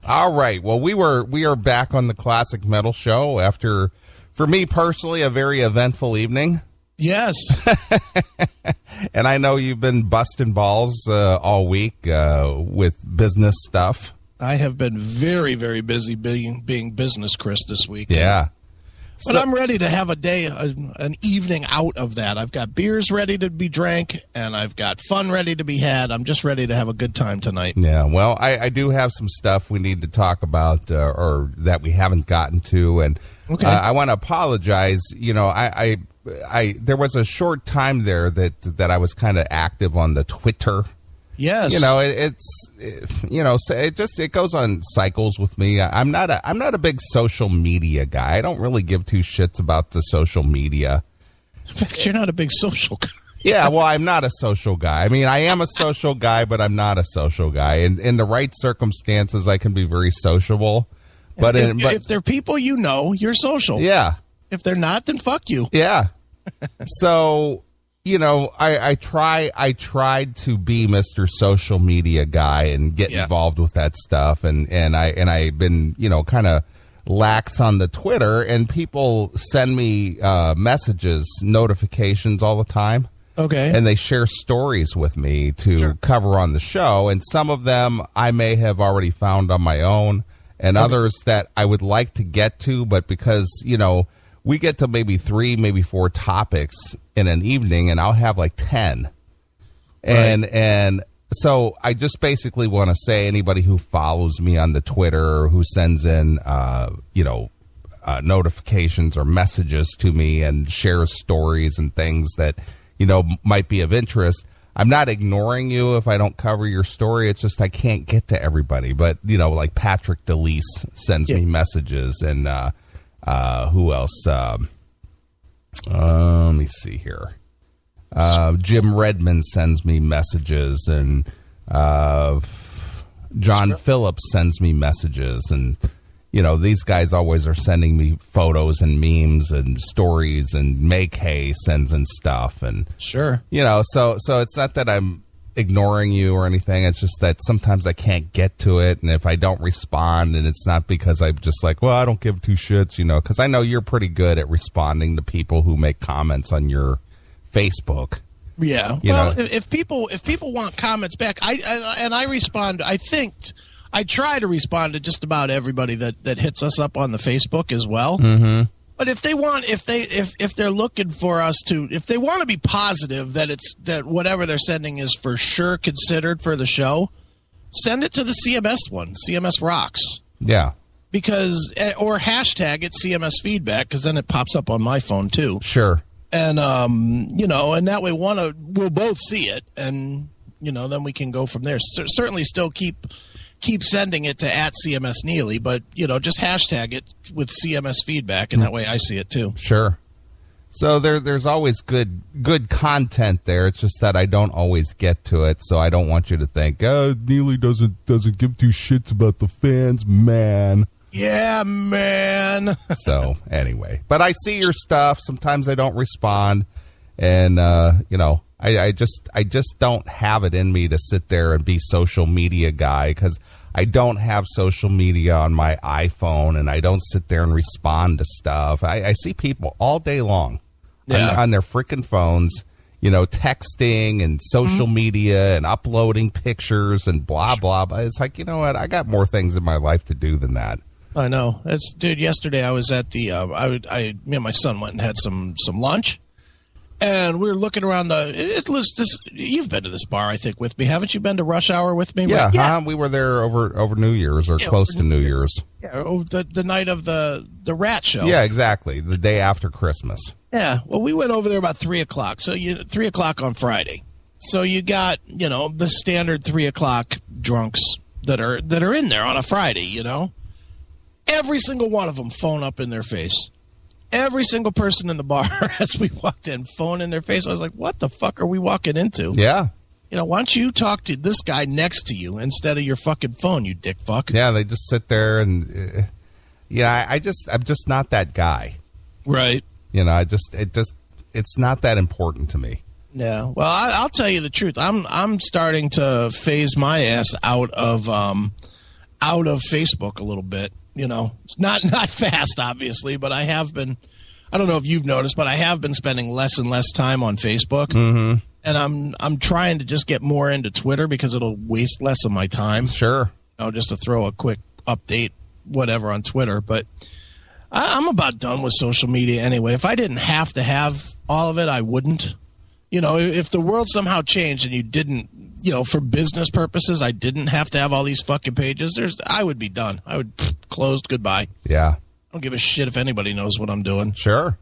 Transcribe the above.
All right. Well, we are back on the Classic Metal Show after, for me personally, a very eventful evening. Yes. And I know you've been busting balls all week with business stuff. I have been very, very busy being business Chris this week. Yeah. But I'm ready to have a day, an evening out of that. I've got beers ready to be drank, and I've got fun ready to be had. I'm just ready to have a good time tonight. Yeah, well, I do have some stuff we need to talk about or that we haven't gotten to, and okay. I want to apologize. You know, I there was a short time there that I was kind of active on the Twitter. Yes. You know, it goes on cycles with me. I'm not a big social media guy. I don't really give two shits about the social media. In fact, you're not a big social guy. Yeah, well, I'm not a social guy. I mean, I am a social guy, but I'm not a social guy. And in the right circumstances, I can be very sociable. But if they're people you know, you're social. Yeah. If they're not, then fuck you. Yeah. So, you know, I tried to be Mr. Social Media guy and get involved with that stuff, and I've been, you know, kind of lax on the Twitter, and people send me messages, notifications all the time. Okay. And they share stories with me to cover on the show, and some of them I may have already found on my own, and others that I would like to get to, but because, you know, we get to maybe 3, maybe 4 topics in an evening, and I'll have like 10. And so I just basically want to say anybody who follows me on the Twitter or who sends in, notifications or messages to me and shares stories and things that, you know, might be of interest, I'm not ignoring you if I don't cover your story. It's just I can't get to everybody. But, you know, like Patrick DeLeese sends me messages, and who else? Let me see here. Jim Redmond sends me messages, and John Phillips sends me messages, and you know, these guys always are sending me photos and memes and stories, and May sends and stuff, and you know, so it's not that I'm ignoring you or anything. It's just that sometimes I can't get to it, and if I don't respond, and it's not because I'm just like, well, I don't give two shits, you know, because I know you're pretty good at responding to people who make comments on your Facebook. Yeah. Well, if people want comments back, I respond. I try to respond to just about everybody that hits us up on the Facebook as well. Mm-hmm. But if they're looking for us to, if they want to be positive that whatever they're sending is for sure considered for the show, send it to the CMS one, CMS Rocks. Yeah. Because, or hashtag it CMS Feedback, because then it pops up on my phone too. Sure. And, you know, and that way we'll both see it, and, you know, then we can go from there. Certainly still keep sending it to @CMS Neeley, but, you know, just hashtag it with CMS Feedback, and that way I see it too. Sure. So there's always good content there. It's just that I don't always get to it, so I don't want you to think, oh, Neeley doesn't give two shits about the fans, man. Yeah, man. So anyway, but I see your stuff. Sometimes I don't respond, and you know, I just don't have it in me to sit there and be social media guy, because I don't have social media on my iPhone, and I don't sit there and respond to stuff. I see people all day long on their freaking phones, you know, texting and social media and uploading pictures and blah, blah, blah. It's like, you know what? I got more things in my life to do than that. I know. Dude, yesterday I was at the, me and my son went and had some lunch. And we were looking around you've been to this bar, I think, with me. Haven't you been to Rush Hour with me? Yeah, we were there over New Year's or close to New Year's. Yeah, the night of the Rat Show. Yeah, exactly. The day after Christmas. Yeah, well, we went over there about 3 o'clock. So 3 o'clock on Friday. So you got, you know, the standard 3 o'clock drunks that are in there on a Friday, you know. Every single one of them, phone up in their face. Every single person in the bar, as we walked in, phone in their face. I was like, what the fuck are we walking into? Yeah. You know, why don't you talk to this guy next to you instead of your fucking phone, you dick fuck? Yeah, they just sit there and, I'm just not that guy. Right. You know, it's not that important to me. Yeah. Well, I'll tell you the truth. I'm starting to phase my ass out of out of Facebook a little bit. You know, it's not fast, obviously, but I have been. I don't know if you've noticed, but I have been spending less and less time on Facebook, and I'm trying to just get more into Twitter because it'll waste less of my time. Sure, you know, just to throw a quick update, whatever, on Twitter. But I'm about done with social media anyway. If I didn't have to have all of it, I wouldn't. You know, if the world somehow changed and you didn't, you know, for business purposes, I didn't have to have all these fucking pages, I would be done. I would closed, goodbye. Yeah. I don't give a shit if anybody knows what I'm doing. Sure.